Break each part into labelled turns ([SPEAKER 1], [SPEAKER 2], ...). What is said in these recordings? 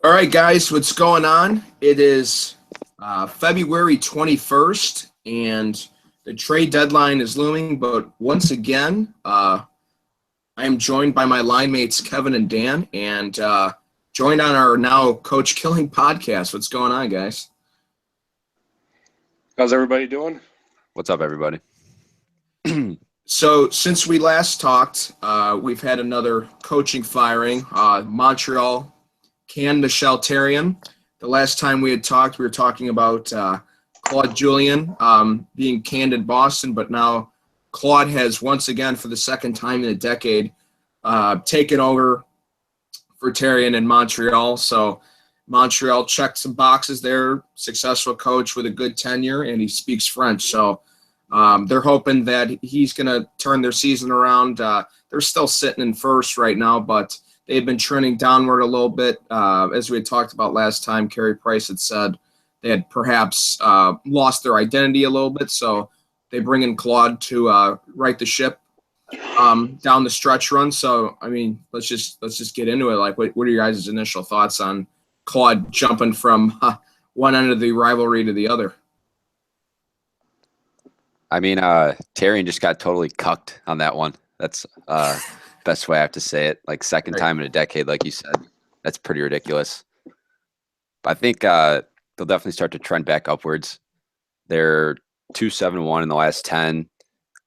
[SPEAKER 1] All right, guys, what's going on? It is February 21st, and the trade deadline is looming. But once again, I am joined by my line mates, Kevin and Dan, and joined on our now Coach Killing podcast. What's going on, guys?
[SPEAKER 2] How's everybody doing?
[SPEAKER 3] What's up, everybody?
[SPEAKER 1] So since we last talked, we've had another coaching firing. Montreal canned Michel Therrien. The last time we had talked, we were talking about Claude Julien being canned in Boston, but now Claude has once again, for the second time in a decade, taken over for Therrien in Montreal. So Montreal checked some boxes there, successful coach with a good tenure, and he speaks French. So they're hoping that he's going to turn their season around. They're still sitting in first right now, but they've been trending downward a little bit. As we had talked about last time, Carey Price had said they had perhaps lost their identity a little bit. So they bring in Claude to right the ship down the stretch run. So, I mean, let's just get into it. Like, what are your guys' initial thoughts on Claude jumping from one end of the rivalry to the other?
[SPEAKER 3] I mean, Therrien just got totally cucked on that one. That's best way I have to say it. Like, second time in a decade, like you said. That's pretty ridiculous. But I think they'll definitely start to trend back upwards. They're 2-7-1 in the last 10.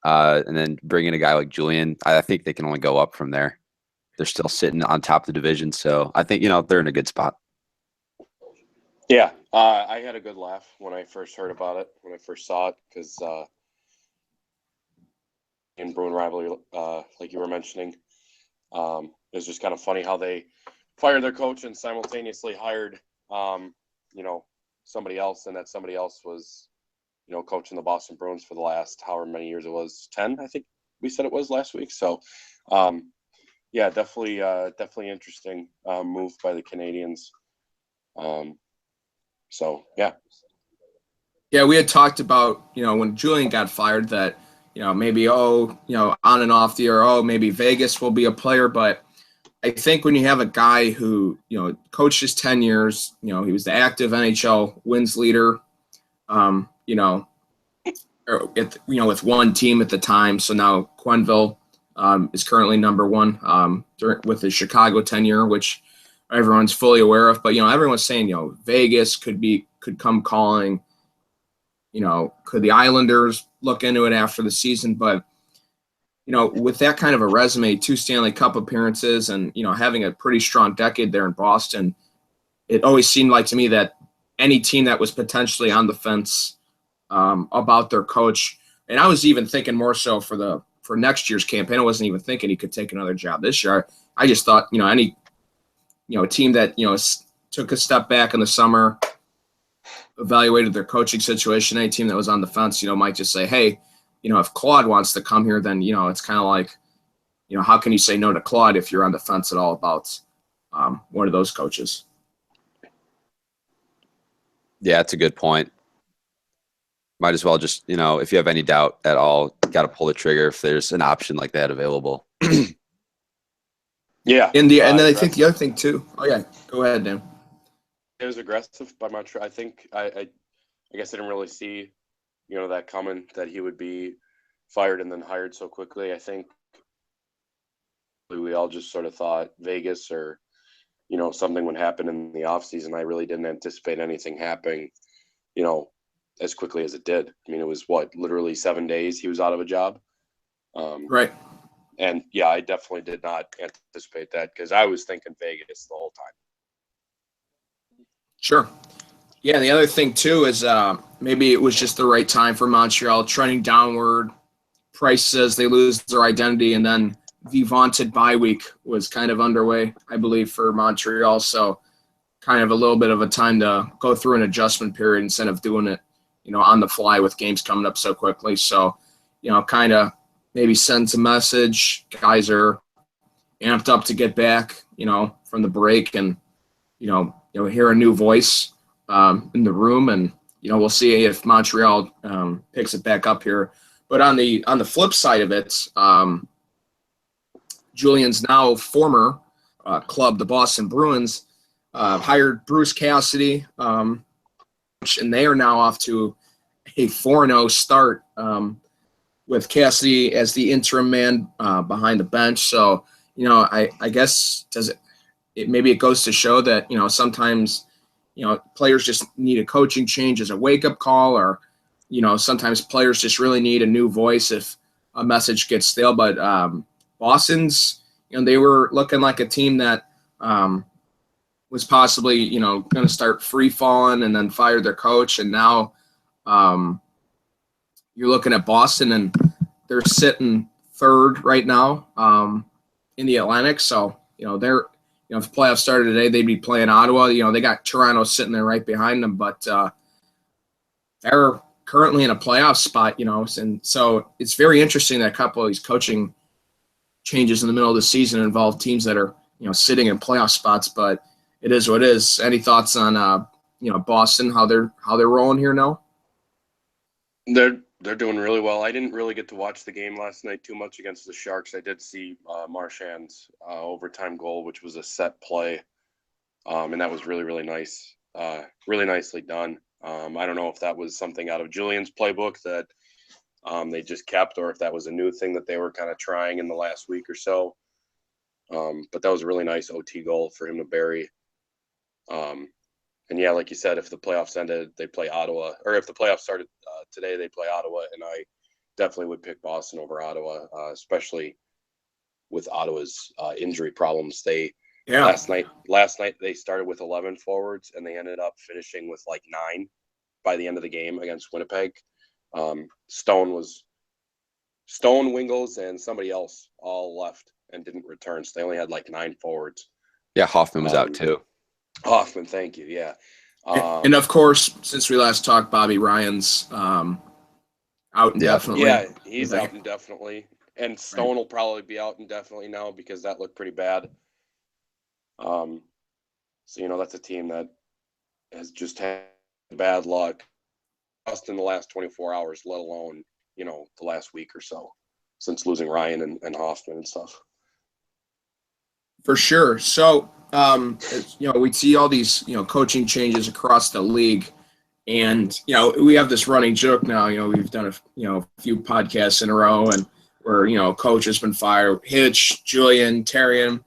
[SPEAKER 3] And then bring in a guy like Julien, I think they can only go up from there. They're still sitting on top of the division. So I think, they're in a good spot.
[SPEAKER 2] Yeah, I had a good laugh when I first heard about it, when I first saw it, because in Bruin rivalry, like you were mentioning, it's just kind of funny how they fired their coach and simultaneously hired, somebody else, and that somebody else was, coaching the Boston Bruins for the last however many years it was, 10, I think we said it was last week. So, yeah, definitely interesting move by the Canadians. So, yeah.
[SPEAKER 1] Yeah, we had talked about, when Julien got fired that, maybe, on and off the year, maybe Vegas will be a player. But I think when you have a guy who, coaches 10 years, he was the active NHL wins leader, with one team at the time. So now Quenneville is currently number one with the Chicago tenure, which everyone's fully aware of. But, everyone's saying, Vegas could come calling. Could the Islanders look into it after the season? But, with that kind of a resume, 2 Stanley Cup appearances and, having a pretty strong decade there in Boston, it always seemed like to me that any team that was potentially on the fence about their coach, and I was even thinking more so for next year's campaign, I wasn't even thinking he could take another job this year. I just thought, any team that, took a step back in the summer, evaluated their coaching situation, any team that was on the fence, might just say, hey, if Claude wants to come here, then, it's kind of like, how can you say no to Claude if you're on the fence at all about one of those coaches?
[SPEAKER 3] Yeah, that's a good point. Might as well just, if you have any doubt at all, got to pull the trigger if there's an option like that available.
[SPEAKER 2] Yeah.
[SPEAKER 1] And then I think the other thing too. Oh yeah, go ahead, Dan.
[SPEAKER 2] It was aggressive by Montreal. I think I guess I didn't really see, that coming, that he would be fired and then hired so quickly. I think we all just sort of thought Vegas or, something would happen in the offseason. I really didn't anticipate anything happening, as quickly as it did. I mean, it was literally 7 days he was out of a job.
[SPEAKER 1] Right.
[SPEAKER 2] And yeah, I definitely did not anticipate that because I was thinking Vegas the whole time.
[SPEAKER 1] Sure. Yeah, and the other thing too is maybe it was just the right time for Montreal, trending downward. Price says they lose their identity, and then the vaunted bye week was kind of underway, I believe, for Montreal. So kind of a little bit of a time to go through an adjustment period instead of doing it, on the fly with games coming up so quickly. So, kind of maybe sends a message. Guys are amped up to get back, from the break and, hear a new voice in the room. And, we'll see if Montreal picks it back up here. But on the flip side of it, Julien's now former club, the Boston Bruins, hired Bruce Cassidy, and they are now off to a 4-0 start with Cassidy as the interim man behind the bench. So, I guess maybe it goes to show that, sometimes, players just need a coaching change as a wake-up call, or, sometimes players just really need a new voice if a message gets stale. But Boston's, they were looking like a team that was possibly, going to start free falling and then fired their coach. And now you're looking at Boston, and they're sitting third right now in the Atlantic. So, they're, if the playoffs started today, they'd be playing Ottawa. They got Toronto sitting there right behind them, but they're currently in a playoff spot, and so it's very interesting that a couple of these coaching changes in the middle of the season involve teams that are, sitting in playoff spots, but it is what it is. Any thoughts on, Boston, how they're rolling here now?
[SPEAKER 2] They're doing really well. I didn't really get to watch the game last night too much against the Sharks. I did see Marchand's overtime goal, which was a set play, and that was really, really nice, really nicely done. I don't know if that was something out of Julian's playbook that they just kept, or if that was a new thing that they were kind of trying in the last week or so. But that was a really nice OT goal for him to bury. And yeah, like you said, if the playoffs ended, they play Ottawa, or if the playoffs started today, they play Ottawa, and I definitely would pick Boston over Ottawa, especially with Ottawa's injury problems. Last night they started with 11 forwards, and they ended up finishing with like 9 by the end of the game against Winnipeg. Stone, Wingles, and somebody else all left and didn't return, so they only had like 9 forwards.
[SPEAKER 3] Yeah, Hoffman was out too.
[SPEAKER 2] Hoffman, thank you. Yeah.
[SPEAKER 1] And of course, since we last talked, Bobby Ryan's out indefinitely.
[SPEAKER 2] Yeah, he's out indefinitely. And Stone will probably be out indefinitely now because that looked pretty bad. So, that's a team that has just had bad luck just in the last 24 hours, let alone, the last week or so since losing Ryan and Hoffman and stuff.
[SPEAKER 1] For sure. So, we see all these, coaching changes across the league, and, we have this running joke now, we've done a few podcasts in a row, and where, coach has been fired, Hitch, Julian, Therrien,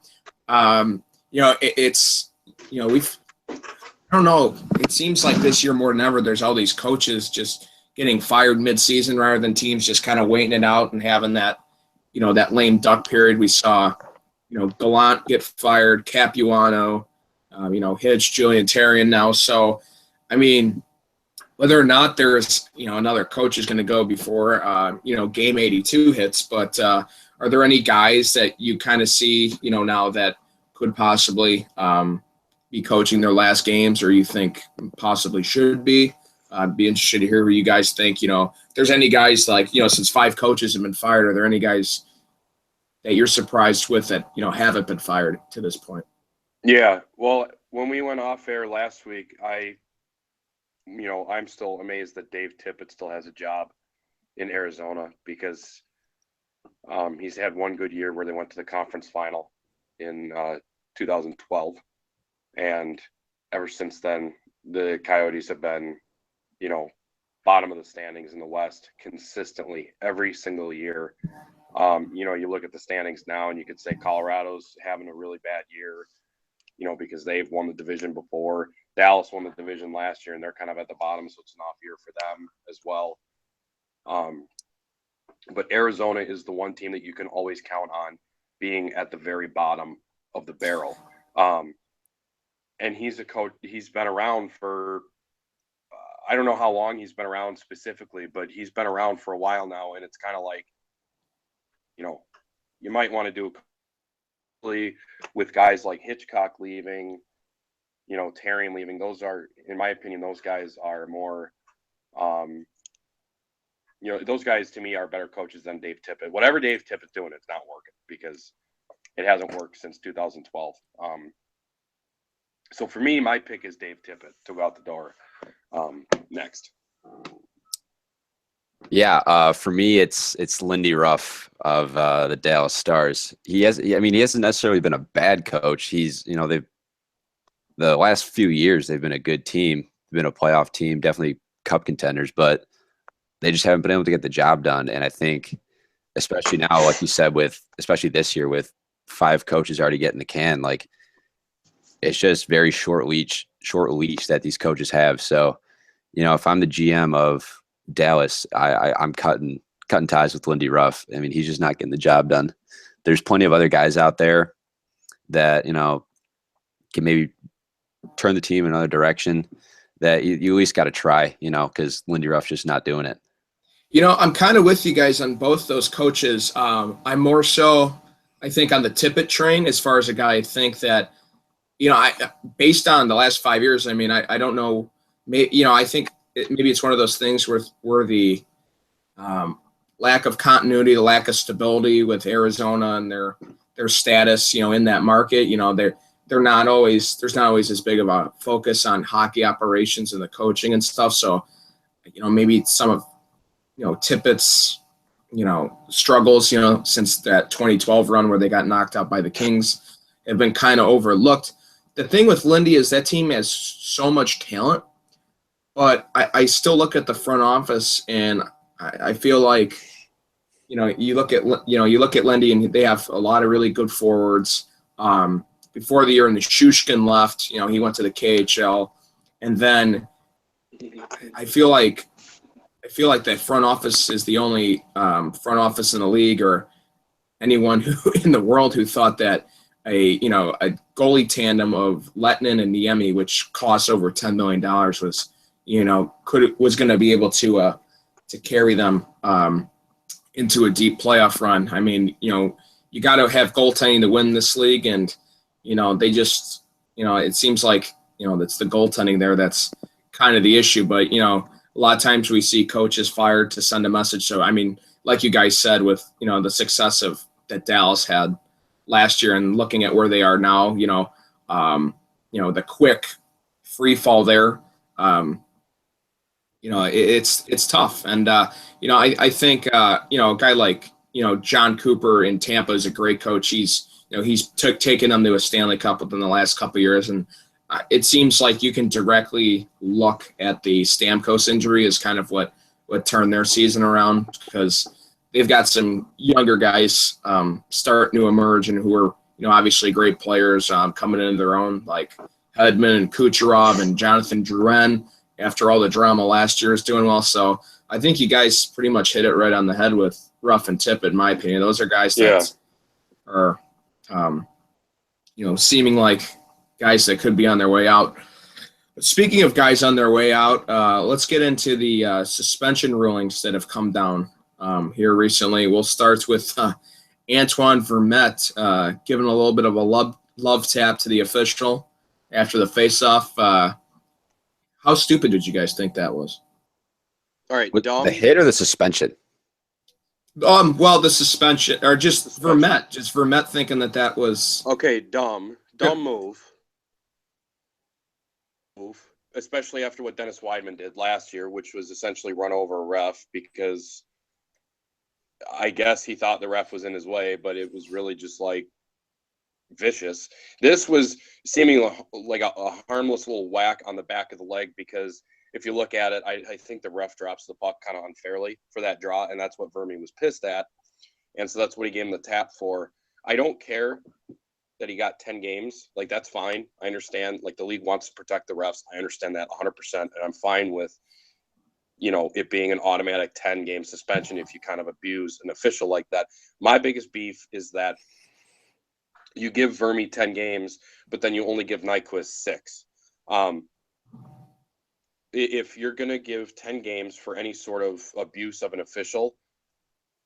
[SPEAKER 1] it's, I don't know, it seems like this year more than ever, there's all these coaches just getting fired mid-season rather than teams just kind of waiting it out and having that, that lame duck period. We saw, Gallant get fired, Capuano, Hitch, Julian, Therrien now. So, I mean, whether or not there's, another coach is going to go before, game 82 hits, but are there any guys that you kind of see, now that could possibly be coaching their last games, or you think possibly should be? I'd be interested to hear who you guys think, if there's any guys like, since 5 coaches have been fired, are there any guys that you're surprised with that, haven't been fired to this point?
[SPEAKER 2] Yeah. Well, when we went off air last week, I'm still amazed that Dave Tippett still has a job in Arizona because he's had one good year where they went to the conference final in 2012. And ever since then, the Coyotes have been, bottom of the standings in the West consistently every single year. You look at the standings now and you could say Colorado's having a really bad year, because they've won the division before. Dallas won the division last year and they're kind of at the bottom, so it's an off year for them as well. But Arizona is the one team that you can always count on being at the very bottom of the barrel. And he's a coach, he's been around for, I don't know how long he's been around specifically, but he's been around for a while now. And it's kind of like, you might want to do with guys like Hitchcock leaving, Therrien leaving. Those are, in my opinion, those guys are more, those guys to me are better coaches than Dave Tippett. Whatever Dave Tippett's doing, it's not working because it hasn't worked since 2012. So for me, my pick is Dave Tippett to go out the door next.
[SPEAKER 3] Yeah, for me, it's Lindy Ruff of the Dallas Stars. He hasn't necessarily been a bad coach. The last few years they've been a good team, been a playoff team, definitely cup contenders, but they just haven't been able to get the job done. And I think, especially now, like you said, especially this year with 5 coaches already getting the can, like it's just very short leash that these coaches have. So, if I'm the GM of Dallas, I'm cutting ties with Lindy Ruff. I mean, he's just not getting the job done. There's plenty of other guys out there that, can maybe turn the team in another direction that you at least got to try, because Lindy Ruff's just not doing it.
[SPEAKER 1] I'm kind of with you guys on both those coaches. I'm more so, I think, on the Tippett train as far as a guy I think that, based on the last 5 years, I mean, I don't know, I think maybe it's one of those things where the lack of continuity, the lack of stability with Arizona and their status, in that market, there's not always as big of a focus on hockey operations and the coaching and stuff. So, maybe some of, Tippett's, struggles, since that 2012 run where they got knocked out by the Kings have been kind of overlooked. The thing with Lindy is that team has so much talent, but I still look at the front office and I feel like, you look at Lindy and they have a lot of really good forwards. Before the year and the Shushkin left, he went to the KHL, and then I feel like that front office is the only front office in the league or anyone who in the world who thought that a goalie tandem of Lettinen and Niemi, which costs over $10 million, was going to be able to carry them into a deep playoff run. I mean, you got to have goaltending to win this league, and they just it seems like that's the goaltending there that's kind of the issue. But a lot of times we see coaches fired to send a message. So I mean, like you guys said, with the success that Dallas had last year and looking at where they are now, the quick free fall there, it's tough. And I think a guy like John Cooper in Tampa is a great coach. He's taken them to a Stanley Cup within the last couple of years, and it seems like you can directly look at the Stamkos injury as kind of what turned their season around, because they've got some younger guys starting to emerge and who are obviously great players coming into their own, like Hedman and Kucherov and Jonathan Drouin. After all the drama last year, is doing well. So I think you guys pretty much hit it right on the head with Ruff and Tippett, in my opinion. Those are guys that are seeming like guys that could be on their way out. But speaking of guys on their way out, let's get into the suspension rulings that have come down here recently. We'll start with Antoine Vermette giving a little bit of a love tap to the official after the faceoff. How stupid did you guys think that was?
[SPEAKER 2] All right,
[SPEAKER 3] With
[SPEAKER 2] Dom.
[SPEAKER 3] the hit or the suspension?
[SPEAKER 1] Well, the suspension, or just Vermette thinking that was
[SPEAKER 2] Okay, Dumb move, especially after what Dennis Weidman did last year, which was essentially run over a ref because I guess he thought the ref was in his way, but it was really just like vicious. This was seemingly like a harmless little whack on the back of the leg, because if you look at it, I think the ref drops the puck kind of unfairly for that draw, and that's what Vermi was pissed at. And so that's what he gave him the tap for. I don't care that he got 10 games. Like, that's fine. I understand. Like, the league wants to protect the refs. I understand that 100%. And I'm fine with, it being an automatic 10-game suspension if you kind of abuse an official like that. My biggest beef is that you give Vermi 10 games, but then you only give Nyquist 6. If you're going to give 10 games for any sort of abuse of an official,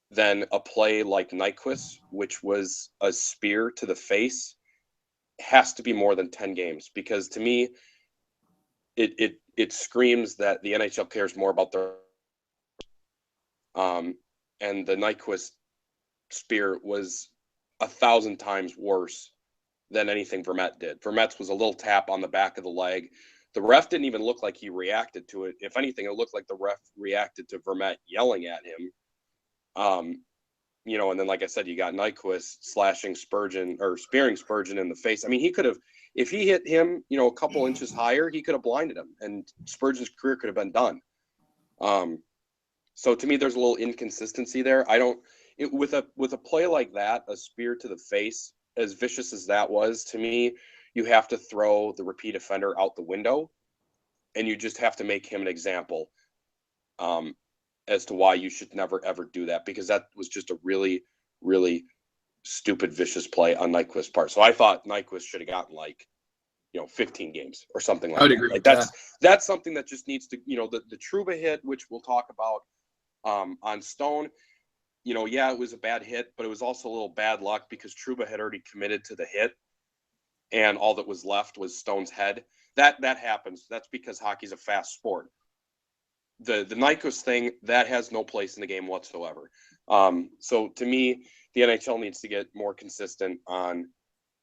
[SPEAKER 2] then a play like Nyquist, which was a spear to the face, has to be more than 10 games. Because to me, it screams that the NHL cares more about their and the Nyquist spear was 1,000 times worse than anything Vermette did. Vermette's was a little tap on the back of the leg. The ref didn't even look like he reacted to it. If anything, it looked like the ref reacted to Vermette yelling at him. And then, like I said, you got Nyquist slashing Spurgeon or spearing Spurgeon in the face. I mean, he could have, if he hit him, a couple inches higher, he could have blinded him, and Spurgeon's career could have been done. So to me, there's a little inconsistency there. With a play like that, a spear to the face, as vicious as that was, to me, you have to throw the repeat offender out the window, and you just have to make him an example as to why you should never, ever do that, because that was just a really, really stupid, vicious play on Nyquist's part. So I thought Nyquist should have gotten 15 games or something like that.
[SPEAKER 1] I would agree with
[SPEAKER 2] that's something that just needs to, the Trouba hit, which we'll talk about on Stone, it was a bad hit, but it was also a little bad luck because Trouba had already committed to the hit, and all that was left was Stone's head. That happens. That's because hockey's a fast sport. The Nyquist thing, that has no place in the game whatsoever. So to me, the NHL needs to get more consistent on,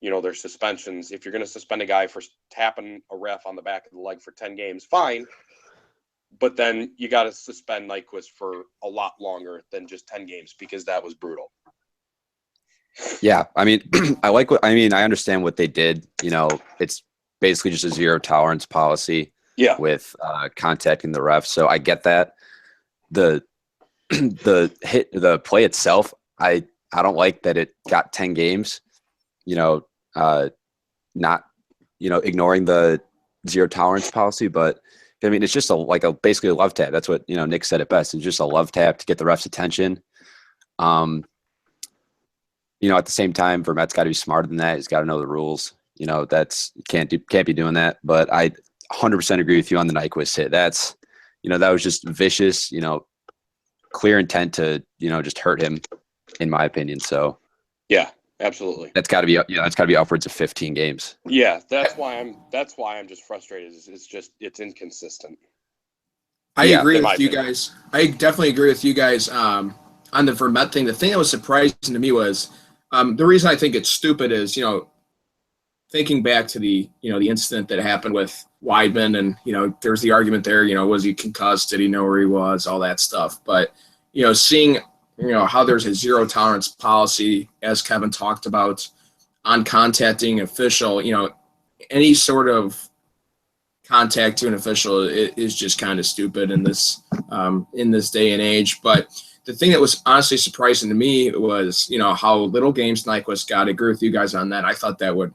[SPEAKER 2] their suspensions. If you're going to suspend a guy for tapping a ref on the back of the leg for 10 games, fine. But then you got to suspend Nyquist for a lot longer than just 10 games, because that was brutal.
[SPEAKER 3] Yeah, I mean, I understand what they did. It's basically just a zero tolerance policy.
[SPEAKER 2] Yeah.
[SPEAKER 3] With contacting the ref, so I get that. The play itself, I don't like that it got 10 games. Not ignoring the zero tolerance policy, but I mean, it's just basically a love tap. That's what Nick said it best. It's just a love tap to get the ref's attention. At the same time, Vermette's got to be smarter than that. He's got to know the rules. That's can't be doing that. But I 100% agree with you on the Nyquist hit. That's that was just vicious. Clear intent to just hurt him, in my opinion. So
[SPEAKER 2] yeah, absolutely.
[SPEAKER 3] That's got to be upwards of 15 games.
[SPEAKER 2] Yeah, that's why I'm just frustrated. It's inconsistent.
[SPEAKER 1] I agree with you guys. I definitely agree with you guys on the Vermette thing. The thing that was surprising to me was the reason I think it's stupid is thinking back to the the incident that happened with Weidman, and there's the argument there, was he concussed, did he know where he was, all that stuff. But seeing how there's a zero tolerance policy, as Kevin talked about, on contacting official, any sort of contact to an official is just kind of stupid in this day and age. But the thing that was honestly surprising to me was how little games Nyquist got. I agree with you guys on that. I thought that would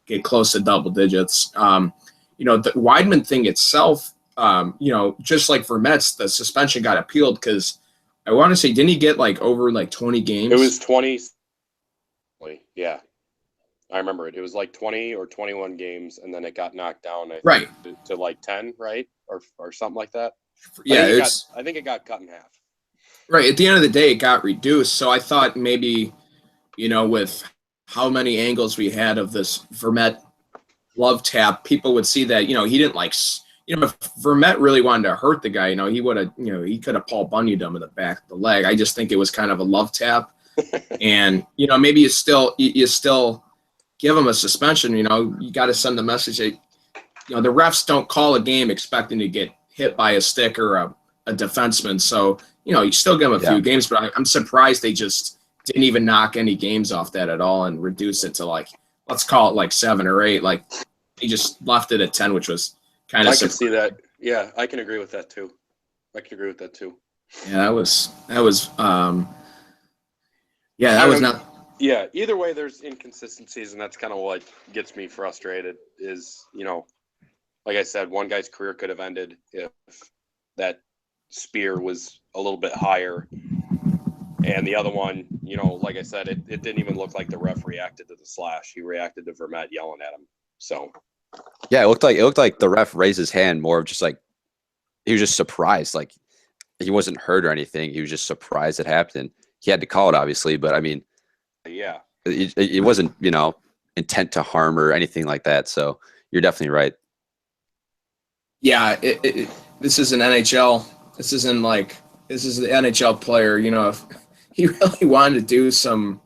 [SPEAKER 1] get close to double digits. The Weidman thing itself, just like Vermette's, the suspension got appealed because I want to say, didn't he get over 20 games?
[SPEAKER 2] It was 20. Yeah, I remember it. It was 20 or 21 games, and then it got knocked down to 10, right, or something like that.
[SPEAKER 1] Yeah,
[SPEAKER 2] I think it got cut in half.
[SPEAKER 1] Right. At the end of the day, it got reduced. So I thought maybe, with how many angles we had of this Vermette love tap, people would see that, he didn't if Vermette really wanted to hurt the guy, he would have, he could have Paul Bunyan'd him in the back of the leg. I just think it was kind of a love tap. And, maybe you still give him a suspension, you got to send the message that, the refs don't call a game expecting to get hit by a stick or a defenseman. So, you still give him a few games, but I'm surprised they just didn't even knock any games off that at all and reduce it to let's call it 7 or 8. He just left it at 10, which was kind of.
[SPEAKER 2] I can see that. Yeah, I can agree with that too.
[SPEAKER 1] Yeah, that was not.
[SPEAKER 2] Yeah, either way, there's inconsistencies, and that's kind of what gets me frustrated. Is like I said, one guy's career could have ended if that spear was a little bit higher. And the other one, like I said, it didn't even look like the ref reacted to the slash. He reacted to Vermette yelling at him. So,
[SPEAKER 3] yeah, it looked like the ref raised his hand more of just he was just surprised. He wasn't hurt or anything. He was just surprised it happened. He had to call it, obviously, but I mean,
[SPEAKER 2] yeah,
[SPEAKER 3] it wasn't intent to harm or anything like that. So you're definitely right.
[SPEAKER 1] Yeah, this is an NHL. This is the NHL player. If he really wanted to do some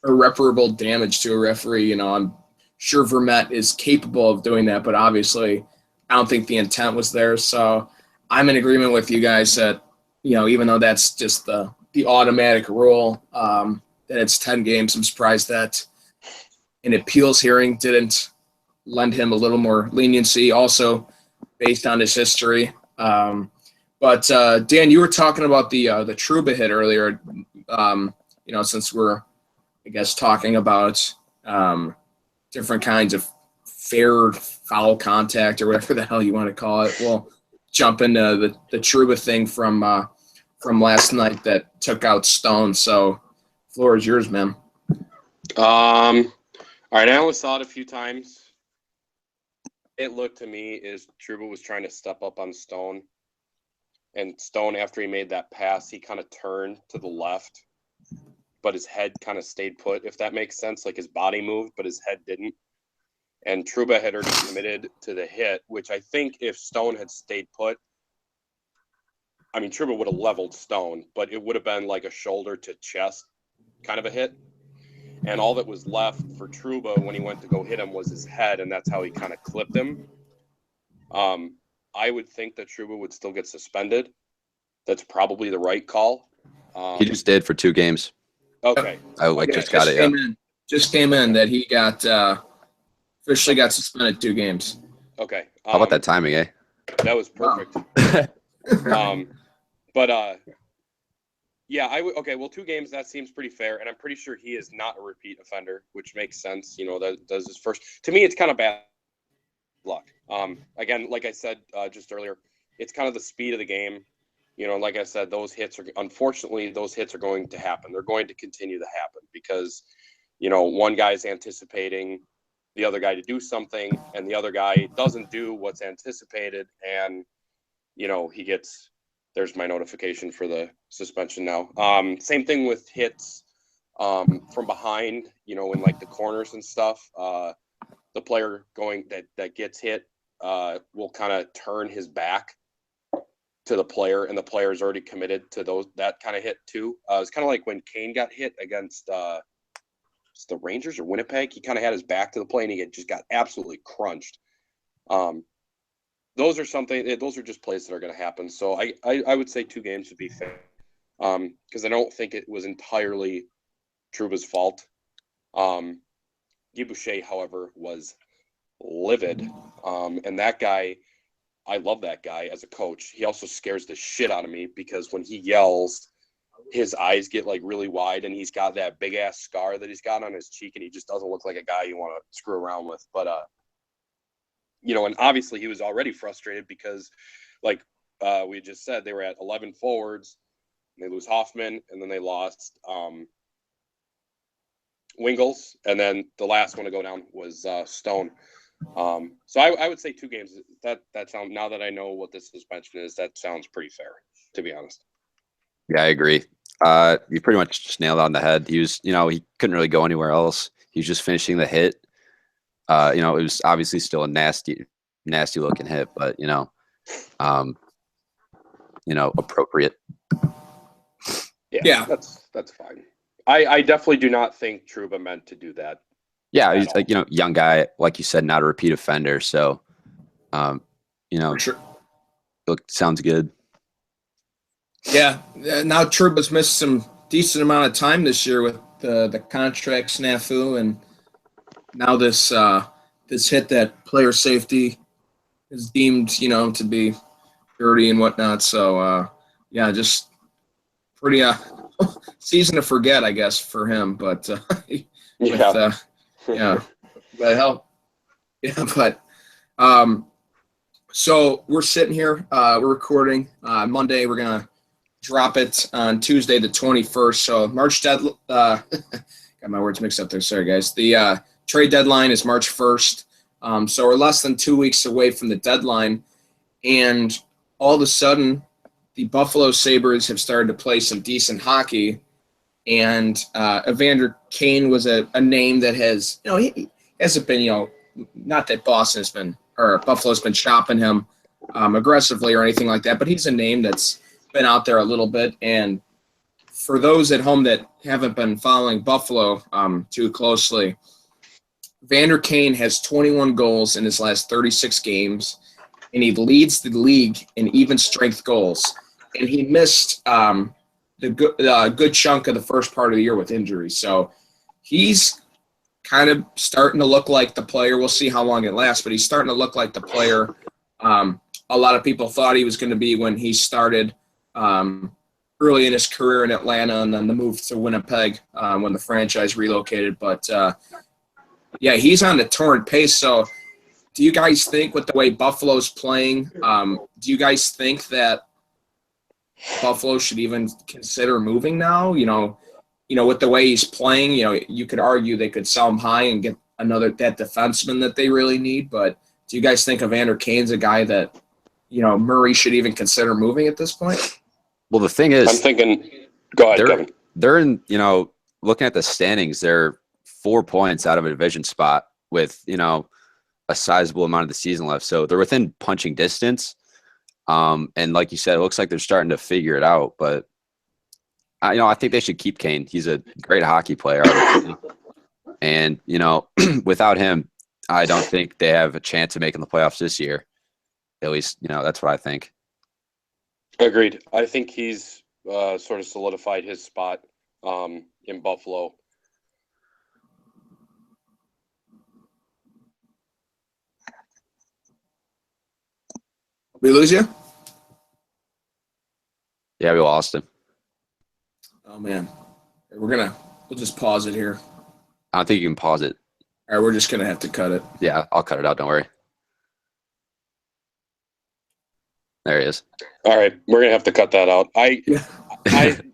[SPEAKER 1] irreparable damage to a referee, I'm sure Vermette is capable of doing that. But obviously, I don't think the intent was there. So I'm in agreement with you guys that, even though that's just the automatic rule, that it's 10 games, I'm surprised that an appeals hearing didn't lend him a little more leniency, also based on his history. But Dan, you were talking about the Trouba hit earlier. Since we're, I guess, talking about different kinds of fair foul contact or whatever the hell you want to call it, we'll jump into the Trouba thing from last night that took out Stone. So, floor is yours, man.
[SPEAKER 2] All right, I only saw it a few times. It looked to me as Trouba was trying to step up on Stone. And Stone, after he made that pass, he kind of turned to the left, but his head kind of stayed put, if that makes sense. Like his body moved, but his head didn't. And Trouba had already committed to the hit, which I think if Stone had stayed put, I mean, Trouba would have leveled Stone, but it would have been like a shoulder to chest kind of a hit. And all that was left for Trouba when he went to go hit him was his head, and that's how he kind of clipped him. I would think that Trouba would still get suspended. That's probably the right call.
[SPEAKER 3] He just did for 2 games.
[SPEAKER 2] Okay.
[SPEAKER 1] Just came in that he got officially got suspended 2 games.
[SPEAKER 2] Okay.
[SPEAKER 3] How about that timing, eh?
[SPEAKER 2] That was perfect. Yeah, I would. Okay, well, 2 games, that seems pretty fair, and I'm pretty sure he is not a repeat offender, which makes sense. That does his first. To me, it's kind of bad luck. Again, like I said just earlier, it's kind of the speed of the game. Like I said, unfortunately, those hits are going to happen. They're going to continue to happen because, one guy's anticipating the other guy to do something, and the other guy doesn't do what's anticipated, and, he gets. There's my notification for the suspension now. Same thing with hits from behind, in like the corners and stuff. The player that gets hit will kind of turn his back to the player, and the player is already committed to that kind of hit too. It's kind of like when Kane got hit against the Rangers or Winnipeg. He kind of had his back to the play, and he just got absolutely crunched. Those are just plays that are going to happen. So I would say 2 games would be fair because I don't think it was entirely Trouba's fault. Guy Boucher, however, was livid. And that guy, I love that guy as a coach. He also scares the shit out of me because when he yells, his eyes get like really wide, and he's got that big ass scar that he's got on his cheek, and he just doesn't look like a guy you want to screw around with. But and obviously he was already frustrated because, like we just said, they were at 11 forwards. They lose Hoffman, and then they lost Wingles, and then the last one to go down was Stone. So I would say 2 games. That sounds, now that I know what this suspension is, that sounds pretty fair, to be honest.
[SPEAKER 3] Yeah, I agree. You pretty much just nailed it on the head. He was, he couldn't really go anywhere else. He was just finishing the hit. It was obviously still a nasty looking hit, but appropriate.
[SPEAKER 2] Yeah. That's fine. I definitely do not think Trouba meant to do that.
[SPEAKER 3] Yeah, he's like, young guy, like you said, not a repeat offender. So,
[SPEAKER 1] For sure.
[SPEAKER 3] Sounds good.
[SPEAKER 1] Yeah. Now Trouba's missed some decent amount of time this year with the contract snafu, and now this hit that player safety is deemed, to be dirty and whatnot. So, just pretty season to forget, I guess, for him. But so we're sitting here, we're recording Monday. We're gonna drop it on Tuesday the 21st. So March deadline. Got my words mixed up there. Sorry, guys. The trade deadline is March 1st. So we're less than 2 weeks away from the deadline, and all of a sudden, the Buffalo Sabres have started to play some decent hockey, and Evander Kane was a name that has, he hasn't been, not that Boston's been, or Buffalo's been shopping him aggressively or anything like that, but he's a name that's been out there a little bit. And for those at home that haven't been following Buffalo too closely, Evander Kane has 21 goals in his last 36 games. and he leads the league in even strength goals. And he missed the good chunk of the first part of the year with injuries. So he's kind of starting to look like the player. We'll see how long it lasts, but he's starting to look like the player a lot of people thought he was going to be when he started early in his career in Atlanta, and then the move to Winnipeg when the franchise relocated. But, yeah, he's on the torrent pace. So do you guys think with the way Buffalo's playing, do you guys think that Buffalo should even consider moving now? You know, with the way he's playing, you could argue they could sell him high and get that defenseman that they really need. But do you guys think Evander Kane's a guy that, Murray should even consider moving at this point?
[SPEAKER 3] Well, the thing is,
[SPEAKER 2] I'm thinking. Go ahead, Kevin.
[SPEAKER 3] They're in. Looking at the standings, they're 4 points out of a division spot with a sizable amount of the season left. So they're within punching distance. And like you said, it looks like they're starting to figure it out. But I think they should keep Kane. He's a great hockey player, obviously. And without him, I don't think they have a chance of making the playoffs this year. At least, that's what I think.
[SPEAKER 2] Agreed. I think he's sort of solidified his spot in Buffalo.
[SPEAKER 1] We lose you?
[SPEAKER 3] Yeah, we lost him.
[SPEAKER 1] Oh, man. We'll just pause it here.
[SPEAKER 3] I don't think you can pause it.
[SPEAKER 1] All right, we're just going to have to cut it.
[SPEAKER 3] Yeah, I'll cut it out. Don't worry. There he is.
[SPEAKER 2] All right, we're gonna have to cut that out.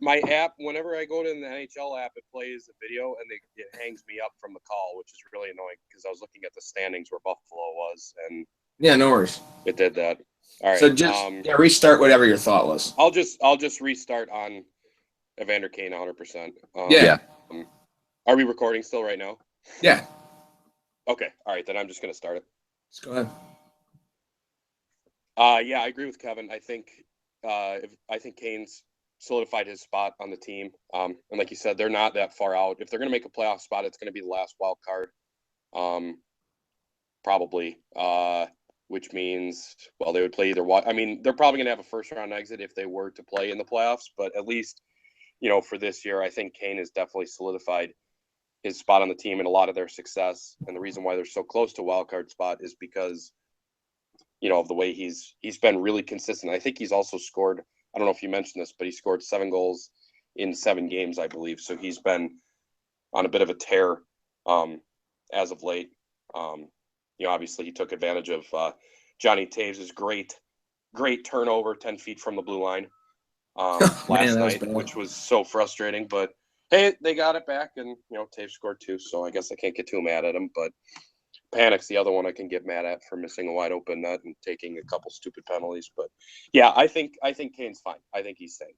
[SPEAKER 2] My app, whenever I go to the NHL app, it plays the video and it hangs me up from the call, which is really annoying because I was looking at the standings where Buffalo was, and
[SPEAKER 1] yeah, no worries.
[SPEAKER 2] It did that. All right.
[SPEAKER 1] So just restart whatever your thought was.
[SPEAKER 2] I'll just restart on Evander Kane 100%.
[SPEAKER 1] Yeah.
[SPEAKER 2] Are we recording still right now?
[SPEAKER 1] Yeah.
[SPEAKER 2] Okay. All right, then I'm just gonna start it.
[SPEAKER 1] Let's go ahead.
[SPEAKER 2] Yeah, I agree with Kevin. I think Kane's solidified his spot on the team. And like you said, they're not that far out. If they're going to make a playoff spot, it's going to be the last wild card, probably. Which means, well, they would play either one. I mean, they're probably going to have a first-round exit if they were to play in the playoffs. But at least, for this year, I think Kane has definitely solidified his spot on the team and a lot of their success. And the reason why they're so close to wild card spot is because of the way he's been really consistent. I think he's also scored, I don't know if you mentioned this, but he scored 7 goals in 7 games, I believe. So he's been on a bit of a tear as of late. Obviously he took advantage of Johnny Taves' great turnover 10 feet from the blue line last night, which was so frustrating. But hey, they got it back, and Taves scored 2, so I guess I can't get too mad at him. But Panic's the other one I can get mad at for missing a wide open net and taking a couple stupid penalties. But yeah, I think Kane's fine. I think he's staying.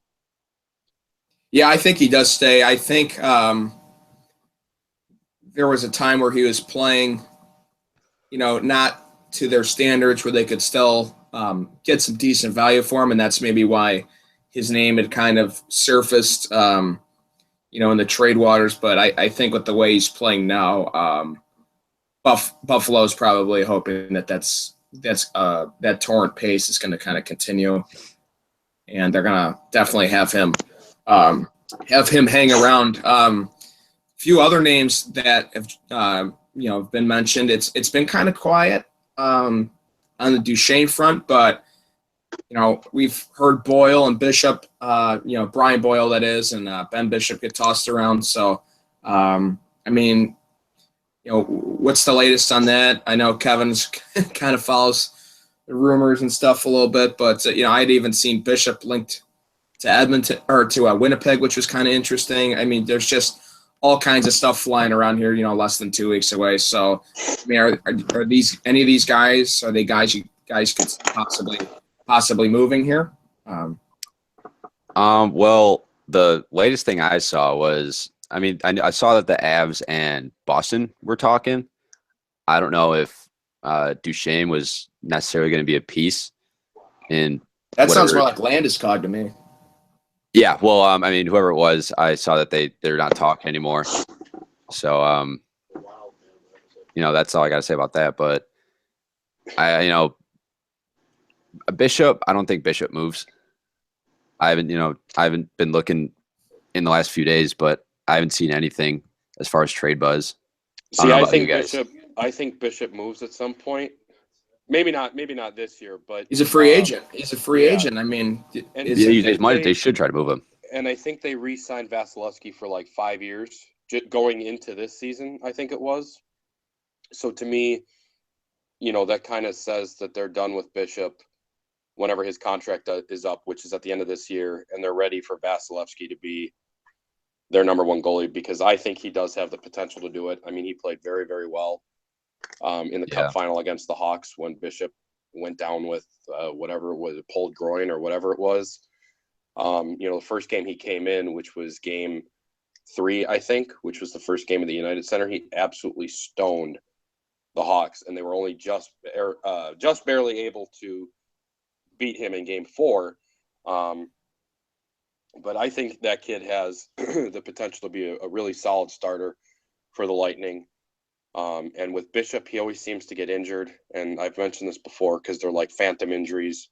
[SPEAKER 1] Yeah, I think he does stay. I think there was a time where he was playing, not to their standards where they could still get some decent value for him. And that's maybe why his name had kind of surfaced, in the trade waters. But I think with the way he's playing now, Buffalo's probably hoping that torrent pace is going to kind of continue, and they're going to definitely have him hang around. Few other names that have been mentioned. It's been kind of quiet on the Duchesne front, but we've heard Boyle and Bishop, Brian Boyle that is, and Ben Bishop get tossed around. So what's the latest on that? I know Kevin's kind of follows the rumors and stuff a little bit, but I'd even seen Bishop linked to Edmonton or to Winnipeg, which was kind of interesting. I mean, there's just all kinds of stuff flying around here, less than 2 weeks away. So, I mean, are these any of these guys? Are they guys you guys could possibly moving here?
[SPEAKER 3] Well, the latest thing I saw was, I saw that the Avs and Boston were talking. I don't know if Duchesne was necessarily going to be a piece. In
[SPEAKER 1] that sounds more like Landeskog to me.
[SPEAKER 3] Yeah, well, whoever it was, I saw that they're not talking anymore. So, that's all I got to say about that. But Bishop, I don't think Bishop moves. I haven't been looking in the last few days, but I haven't seen anything as far as trade buzz.
[SPEAKER 2] See, I think
[SPEAKER 3] you guys.
[SPEAKER 2] Bishop moves at some point. Maybe not this year, but
[SPEAKER 1] He's a free agent. He's a free agent. I mean,
[SPEAKER 3] they should try to move him.
[SPEAKER 2] And I think they re-signed Vasilevsky for like 5 years going into this season, I think it was. So to me, that kind of says that they're done with Bishop whenever his contract is up, which is at the end of this year, and they're ready for Vasilevsky to be their number one goalie, because I think he does have the potential to do it. I mean, he played very, very well in the Cup final against the Hawks when Bishop went down with whatever it was, a pulled groin or whatever it was. The first game he came in, which was game 3, I think, which was the first game of the United Center, he absolutely stoned the Hawks, and they were only just barely able to beat him in game 4. But I think that kid has the potential to be a really solid starter for the Lightning. And with Bishop, he always seems to get injured. And I've mentioned this before because they're like phantom injuries,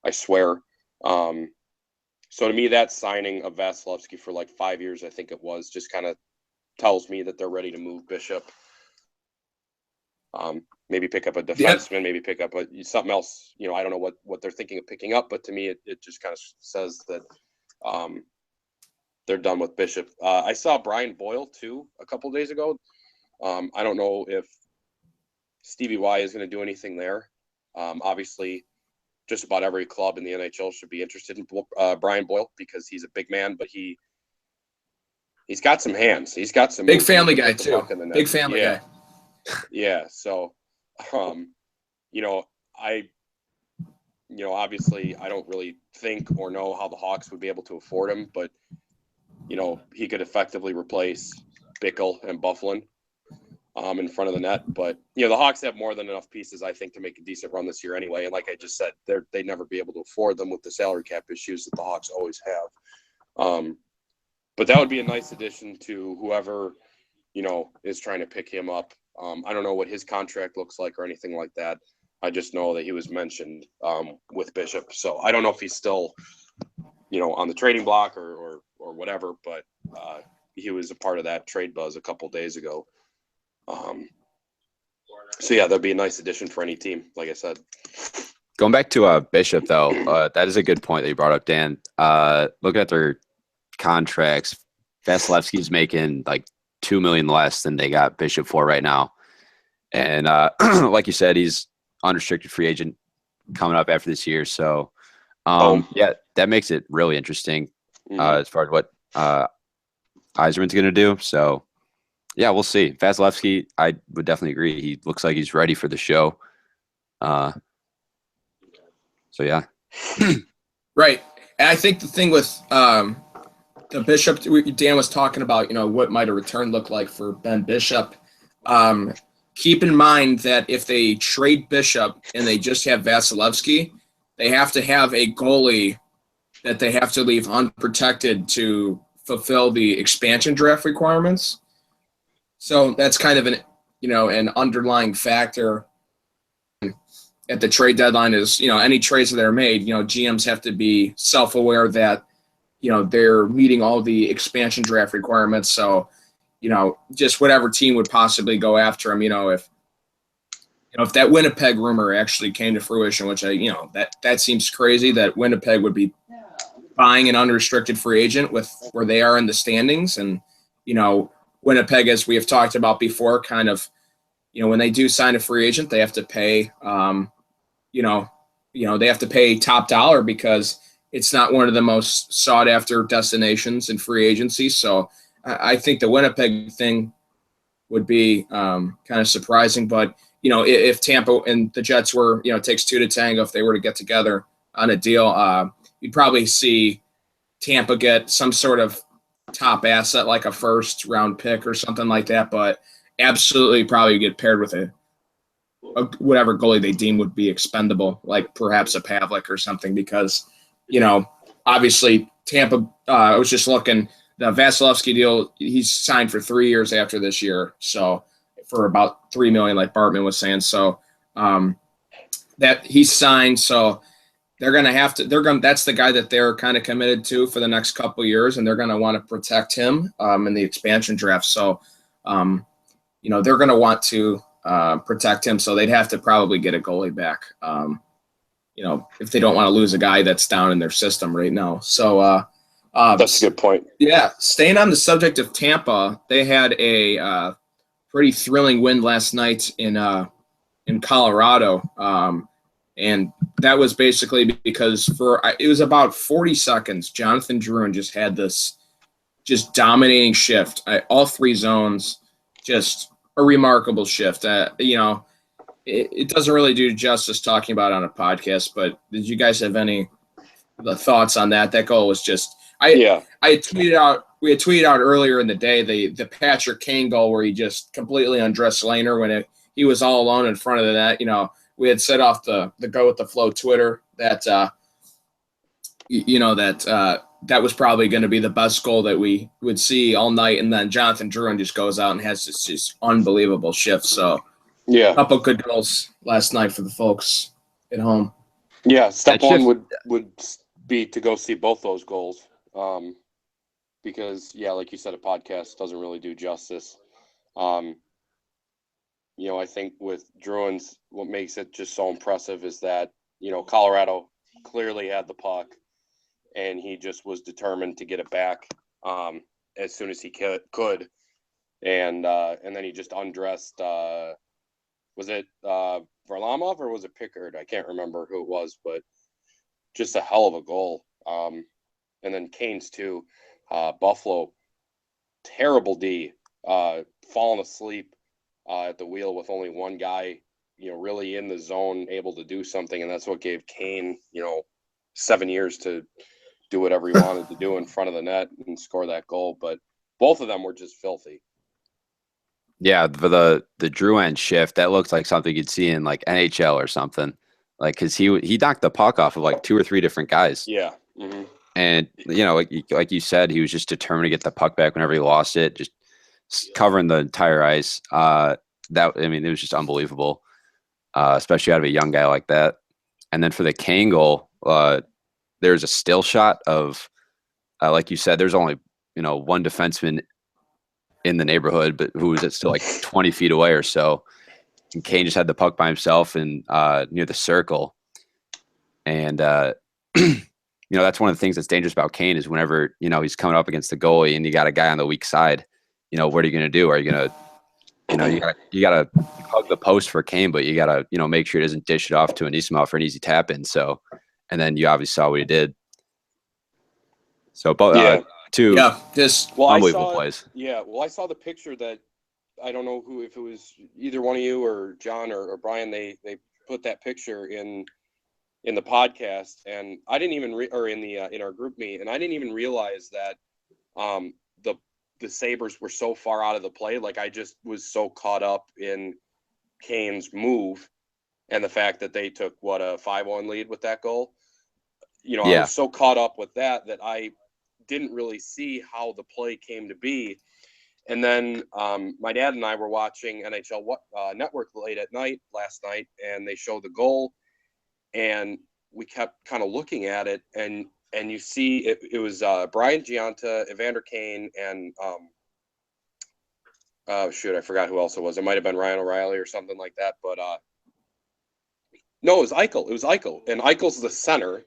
[SPEAKER 2] I swear. So to me, that signing of Vasilevsky for like 5 years, I think it was, just kind of tells me that they're ready to move Bishop. Maybe pick up a defenseman, maybe pick up something else. I don't know what they're thinking of picking up, but to me, it just kind of says that they're done with Bishop. I saw Brian Boyle too a couple days ago. I don't know if Stevie Y is going to do anything there. Obviously, just about every club in the NHL should be interested in Brian Boyle because he's a big man, but he's got some hands. He's got some
[SPEAKER 1] big family guy too. Big family guy.
[SPEAKER 2] Yeah. So, obviously I don't really think or know how the Hawks would be able to afford him, but, he could effectively replace Bickle and Bufflin in front of the net. But, the Hawks have more than enough pieces, I think, to make a decent run this year anyway. And like I just said, they'd never be able to afford them with the salary cap issues that the Hawks always have. But that would be a nice addition to whoever, is trying to pick him up. I don't know what his contract looks like or anything like that. I just know that he was mentioned with Bishop. So I don't know if he's still, on the trading block or whatever, but he was a part of that trade buzz a couple days ago. So yeah, that'd be a nice addition for any team, like I said.
[SPEAKER 3] Going back to Bishop, though, that is a good point that you brought up, Dan. Looking at their contracts, Vasilevsky's making like $2 million less than they got Bishop for right now. And like you said, he's unrestricted free agent coming up after this year. So, that makes it really interesting as far as what Yzerman's going to do. So, yeah, we'll see. Vasilevsky, I would definitely agree. He looks like he's ready for the show. So, yeah.
[SPEAKER 1] Right. And I think the thing with the Bishop, Dan was talking about, what might a return look like for Ben Bishop. Keep in mind that if they trade Bishop and they just have Vasilevsky, they have to have a goalie that they have to leave unprotected to fulfill the expansion draft requirements. So that's kind of an underlying factor at the trade deadline is, any trades that are made, GMs have to be self-aware that, they're meeting all the expansion draft requirements. So, just whatever team would possibly go after him, if that Winnipeg rumor actually came to fruition, which that seems crazy that Winnipeg would be buying an unrestricted free agent with where they are in the standings. And, Winnipeg, as we have talked about before, kind of, when they do sign a free agent, they have to pay, they have to pay top dollar because it's not one of the most sought after destinations in free agency. So I think the Winnipeg thing would be kind of surprising, but if Tampa and the Jets were, it takes two to tango, if they were to get together on a deal, you'd probably see Tampa get some sort of top asset, like a first round pick or something like that, but absolutely probably get paired with a whatever goalie they deem would be expendable, like perhaps a Pavlik or something, because, obviously Tampa, I was just looking, the Vasilevsky deal, he's signed for 3 years after this year. So for about $3 million, like Bartman was saying. So that he's signed, so they're going to have to. That's the guy that they're kind of committed to for the next couple of years, and they're going to want to protect him in the expansion draft. So, they're going to want to protect him. So they'd have to probably get a goalie back. If they don't want to lose a guy that's down in their system right now. So
[SPEAKER 2] that's a good point.
[SPEAKER 1] Yeah, staying on the subject of Tampa, they had a pretty thrilling win last night in Colorado, and that was basically because it was about 40 seconds, Jonathan Drouin just had this just dominating shift. All three zones, just a remarkable shift. It doesn't really do justice talking about it on a podcast, but did you guys have any thoughts on that? That goal was just I had tweeted out. We had tweeted out earlier in the day the Patrick Kane goal where he just completely undressed Laner when he was all alone in front of the net. We had set off the Go With The Flow Twitter that that was probably going to be the best goal that we would see all night, and then Jonathan Drouin just goes out and has this just unbelievable shift. So a couple good goals last night for the folks at home.
[SPEAKER 2] Yeah, step one would be to go see both those goals. Because like you said, a podcast doesn't really do justice. I think with Drouin's, what makes it just so impressive is that, Colorado clearly had the puck and he just was determined to get it back as soon as he could. And then he just undressed, was it Varlamov or was it Pickard? I can't remember who it was, but just a hell of a goal. And then Kane's too. Buffalo, terrible D, falling asleep at the wheel with only one guy, really in the zone, able to do something. And that's what gave Kane, 7 years to do whatever he wanted to do in front of the net and score that goal. But both of them were just filthy.
[SPEAKER 3] Yeah, for the Drouin shift, that looks like something you'd see in like NHL or something. Like, because he knocked the puck off of like 2 or 3 different guys.
[SPEAKER 2] Yeah. Mm-hmm.
[SPEAKER 3] And, like you said, he was just determined to get the puck back whenever he lost it, just covering the entire ice. It was just unbelievable, especially out of a young guy like that. And then for the Kane goal, there's a still shot of, like you said, there's only, one defenseman in the neighborhood, but who was still like 20 feet away or so. And Kane just had the puck by himself and near the circle. And, that's one of the things that's dangerous about Kane is whenever, he's coming up against the goalie and you got a guy on the weak side, what are you going to do? Are you going to, you got to hug the post for Kane, but you got to, make sure he doesn't dish it off to Anisimov for an easy tap in. So, and then you obviously saw what he did. So, two unbelievable plays.
[SPEAKER 2] Yeah. Well, I saw the picture that I don't know if it was either one of you or John or Brian, they put that picture in the podcast, and I didn't even in our group meet, and I didn't even realize that the Sabres were so far out of the play. Like, I just was so caught up in Kane's move and the fact that they took a 5-1 lead with that goal. I was so caught up with that I didn't really see how the play came to be. And then my dad and I were watching NHL Network late at night last night, and they showed the goal. And we kept kind of looking at it, and you see it was Brian Giunta, Evander Kane, and I forgot who else it was. It might have been Ryan O'Reilly or something like that. But no, it was Eichel. It was Eichel, and Eichel's the center,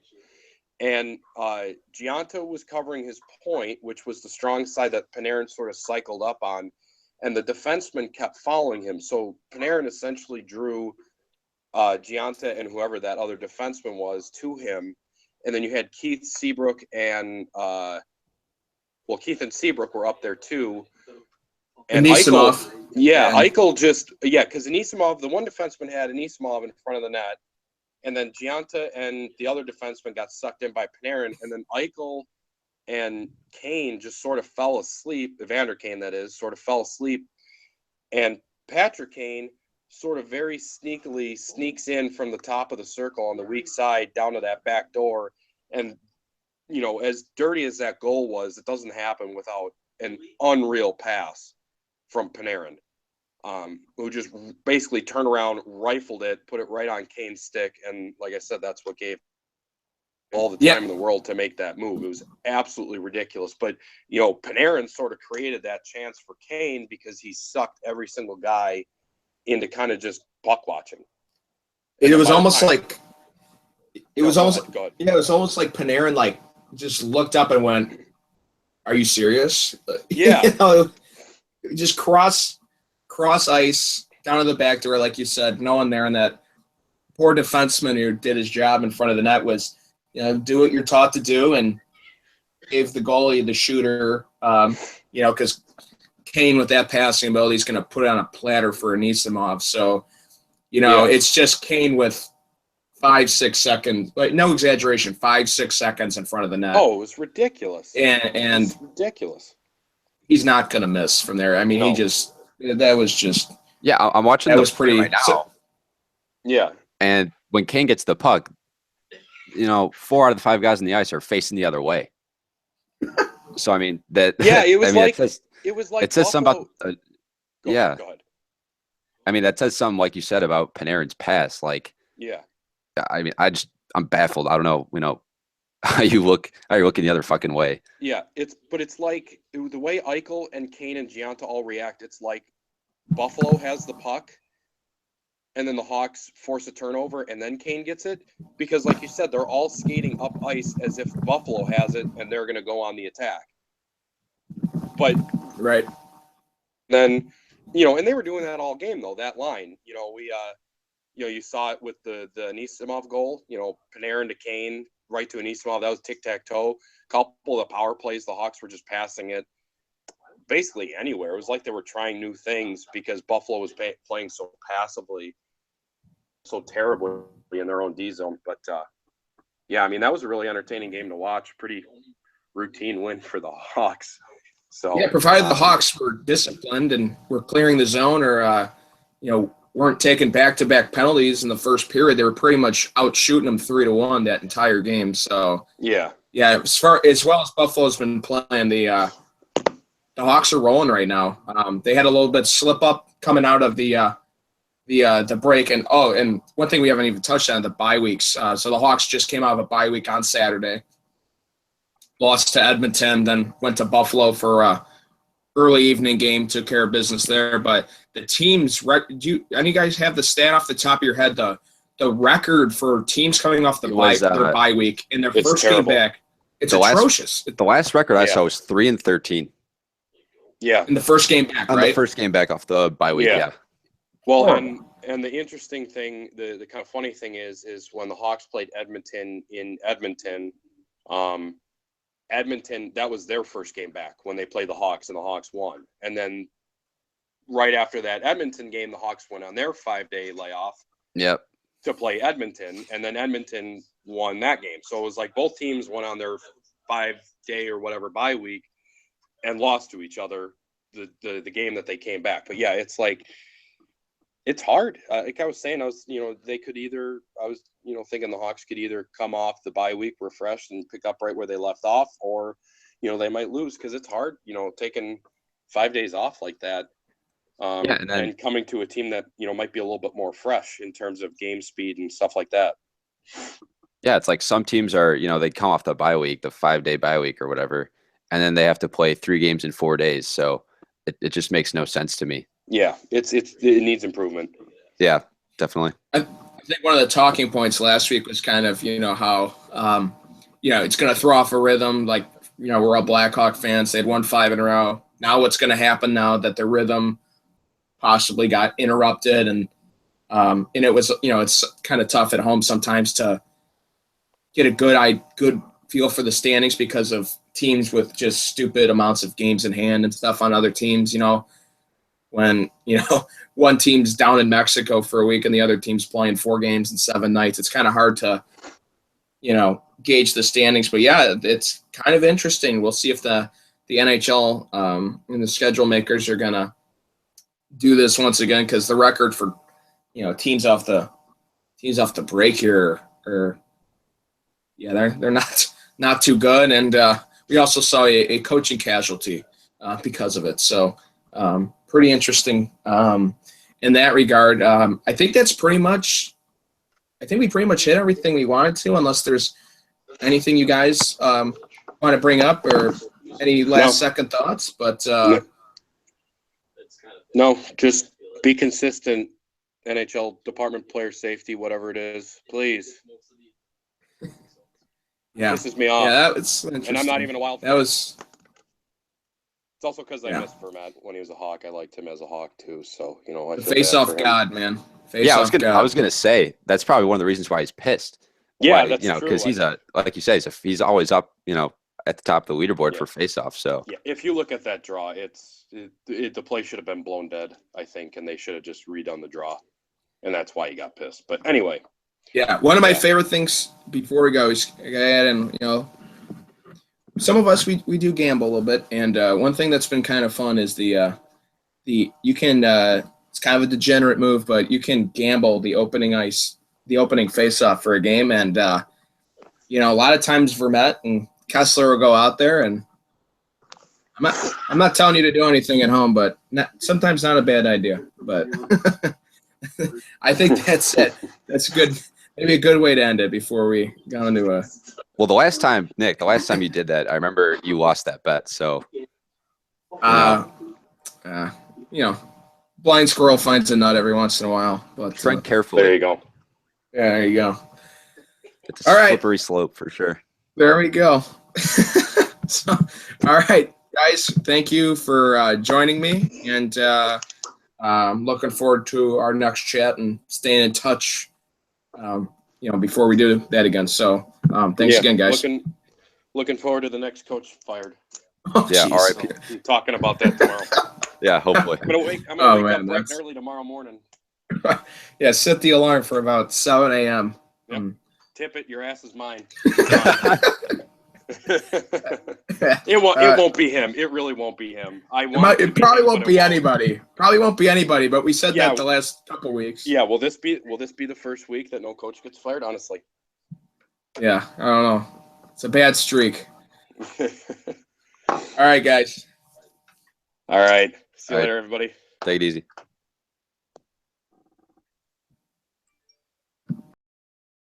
[SPEAKER 2] and Giunta was covering his point, which was the strong side that Panarin sort of cycled up on, and the defenseman kept following him. So Panarin essentially drew Giunta and whoever that other defenseman was to him, and then you had Keith Seabrook and Keith and Seabrook were up there too, and
[SPEAKER 1] Anisimov.
[SPEAKER 2] Eichel just because Anisimov, the one defenseman had Anisimov in front of the net, and then Giunta and the other defenseman got sucked in by Panarin, and then Eichel and Kane just sort of fell asleep. Evander Kane, that is, sort of fell asleep, and Patrick Kane sort of very sneakily sneaks in from the top of the circle on the weak side down to that back door. And, as dirty as that goal was, it doesn't happen without an unreal pass from Panarin. who just basically turned around, rifled it, put it right on Kane's stick, and like I said, that's what gave all the time in the world to make that move. It was absolutely ridiculous. But, Panarin sort of created that chance for Kane because he sucked every single guy into kind of just puck watching.
[SPEAKER 1] It was almost like Panarin like just looked up and went, "Are you serious?"
[SPEAKER 2] Yeah.
[SPEAKER 1] Just cross ice down to the back door, like you said, no one there, and that poor defenseman who did his job in front of the net was, do what you're taught to do, and gave the goalie, the shooter, because Kane with that passing ability is going to put it on a platter for Anisimov. So, it's just Kane with 5-6 seconds, like no exaggeration, 5-6 seconds in front of the net.
[SPEAKER 2] Oh, it was ridiculous.
[SPEAKER 1] And
[SPEAKER 2] it's ridiculous.
[SPEAKER 1] He's not going to miss from there. I mean, that was just.
[SPEAKER 3] Yeah, I'm watching
[SPEAKER 1] that was pretty
[SPEAKER 3] right now.
[SPEAKER 2] Yeah.
[SPEAKER 3] And when Kane gets the puck, 4 out of the 5 guys on the ice are facing the other way. So I mean that.
[SPEAKER 2] Yeah, it was
[SPEAKER 3] it says something about.
[SPEAKER 2] Go ahead.
[SPEAKER 3] I mean, that says something, like you said, about Panarin's pass. Like,
[SPEAKER 2] yeah.
[SPEAKER 3] I mean, I'm baffled. I don't know. How you looking the other fucking way.
[SPEAKER 2] Yeah, it's like the way Eichel and Kane and Gianta all react. It's like Buffalo has the puck, and then the Hawks force a turnover, and then Kane gets it. Because, like you said, they're all skating up ice as if Buffalo has it, and they're going to go on the attack. But
[SPEAKER 1] right
[SPEAKER 2] then, and they were doing that all game though. That line, you saw it with the Anisimov goal. Panarin to Kane, right to Anisimov. That was tic-tac-toe. Couple of the power plays, the Hawks were just passing it basically anywhere. It was like they were trying new things because Buffalo was playing so passively, so terribly in their own D zone. But, I mean, that was a really entertaining game to watch. Pretty routine win for the Hawks. So
[SPEAKER 1] provided the Hawks were disciplined and were clearing the zone or, weren't taking back-to-back penalties in the first period, they were pretty much out shooting them 3-1 that entire game. So
[SPEAKER 2] yeah,
[SPEAKER 1] as well as Buffalo's been playing, the Hawks are rolling right now. They had a little bit slip up coming out of the break, and one thing we haven't even touched on, the bye weeks. So the Hawks just came out of a bye week on Saturday, lost to Edmonton, then went to Buffalo for a early evening game, took care of business there. But the teams, any of you guys have the stat off the top of your head, the record for teams coming off their bye week in their first game back? It's atrocious.
[SPEAKER 3] The last record I saw was 3-13.
[SPEAKER 2] Yeah,
[SPEAKER 1] in the first game back,
[SPEAKER 3] the first game back off the bye week. Yeah.
[SPEAKER 2] Well, and the interesting thing, the kind of funny thing is when the Hawks played Edmonton in Edmonton, Edmonton, that was their first game back when they played the Hawks, and the Hawks won. And then right after that Edmonton game, the Hawks went on their 5-day layoff.
[SPEAKER 3] Yep.
[SPEAKER 2] To play Edmonton, and then Edmonton won that game. So it was like both teams went on their 5-day or whatever bye week and lost to each other the game that they came back. But yeah, it's like it's hard. Like I was saying, they could either. I was thinking the Hawks could either come off the bye week refreshed and pick up right where they left off, or they might lose because it's hard. Taking 5 days off like that. And coming to a team that might be a little bit more fresh in terms of game speed and stuff like that.
[SPEAKER 3] Yeah, it's like some teams are, they come off the bye week, the 5-day bye week or whatever, and then they have to play 3 games in 4 days. So it just makes no sense to me.
[SPEAKER 2] Yeah, it needs improvement.
[SPEAKER 3] Yeah, definitely.
[SPEAKER 1] I think one of the talking points last week was kind of how it's going to throw off a rhythm. Like we're all Blackhawk fans. They'd won 5 in a row. Now what's going to happen now that the rhythm possibly got interrupted, and it was it's kind of tough at home sometimes to get a good feel for the standings because of teams with just stupid amounts of games in hand and stuff on other teams. When one team's down in Mexico for a week and the other team's playing 4 games in 7 nights, it's kind of hard to gauge the standings. But yeah, it's kind of interesting. We'll see if the NHL and the schedule makers are gonna do this once again, because the record for teams off the break here are they're not too good, and we also saw a coaching casualty because of it. So pretty interesting in that regard. I think we pretty much hit everything we wanted to, unless there's anything you guys want to bring up or any last second thoughts. But
[SPEAKER 2] no, just be consistent. NHL department, player safety, whatever it is, please.
[SPEAKER 1] Yeah,
[SPEAKER 2] pisses me off.
[SPEAKER 1] Yeah, that was interesting.
[SPEAKER 2] And I'm not even a Wild fan.
[SPEAKER 1] That was.
[SPEAKER 2] It's also because I missed Vermette when he was a Hawk. I liked him as a Hawk too. So I
[SPEAKER 1] The
[SPEAKER 2] feel
[SPEAKER 1] face-off
[SPEAKER 2] bad for him.
[SPEAKER 1] god, man.
[SPEAKER 3] I was gonna say that's probably one of the reasons why he's pissed.
[SPEAKER 2] Yeah,
[SPEAKER 3] why,
[SPEAKER 2] that's true.
[SPEAKER 3] Because he's like you say, he's always up, at the top of the leaderboard for face-off. So
[SPEAKER 2] yeah, if you look at that draw, the play should have been blown dead, I think, and they should have just redone the draw, and that's why he got pissed. But anyway.
[SPEAKER 1] Yeah, one of my favorite things before we go is go ahead and some of us we do gamble a little bit, and one thing that's been kind of fun is the you can it's kind of a degenerate move, but you can gamble the opening face-off for a game, and a lot of times Vermette and Kessler will go out there, and I'm not telling you to do anything at home, but sometimes not a bad idea. But I think that's it. That's good. Maybe a good way to end it before we go into a.
[SPEAKER 3] Well, the last time you did that, I remember you lost that bet. So,
[SPEAKER 1] blind squirrel finds a nut every once in a while. But
[SPEAKER 3] tread carefully.
[SPEAKER 2] There you go.
[SPEAKER 1] Yeah, there you go.
[SPEAKER 3] It's a slippery slope for sure.
[SPEAKER 1] There we go. So, all right, guys, thank you for joining me, and I'm looking forward to our next chat and staying in touch. Before we do that again. So, thanks again, guys.
[SPEAKER 2] Looking forward to the next coach fired.
[SPEAKER 1] Oh,
[SPEAKER 3] yeah,
[SPEAKER 1] geez.
[SPEAKER 3] RIP.
[SPEAKER 2] I'm talking about that tomorrow.
[SPEAKER 3] Yeah, hopefully.
[SPEAKER 2] I'm gonna wake up bright and early tomorrow morning.
[SPEAKER 1] Yeah, set the alarm for about 7 a.m.
[SPEAKER 2] Yep. Tip it. Your ass is mine. It won't be him. It really won't be him.
[SPEAKER 1] It probably won't be anybody. Probably won't be anybody. But we said that the last couple weeks.
[SPEAKER 2] Yeah. Will this be the first week that no coach gets fired? Honestly.
[SPEAKER 1] Yeah, I don't know. It's a bad streak. All right, guys.
[SPEAKER 2] All right. See you later, everybody.
[SPEAKER 3] Take it easy.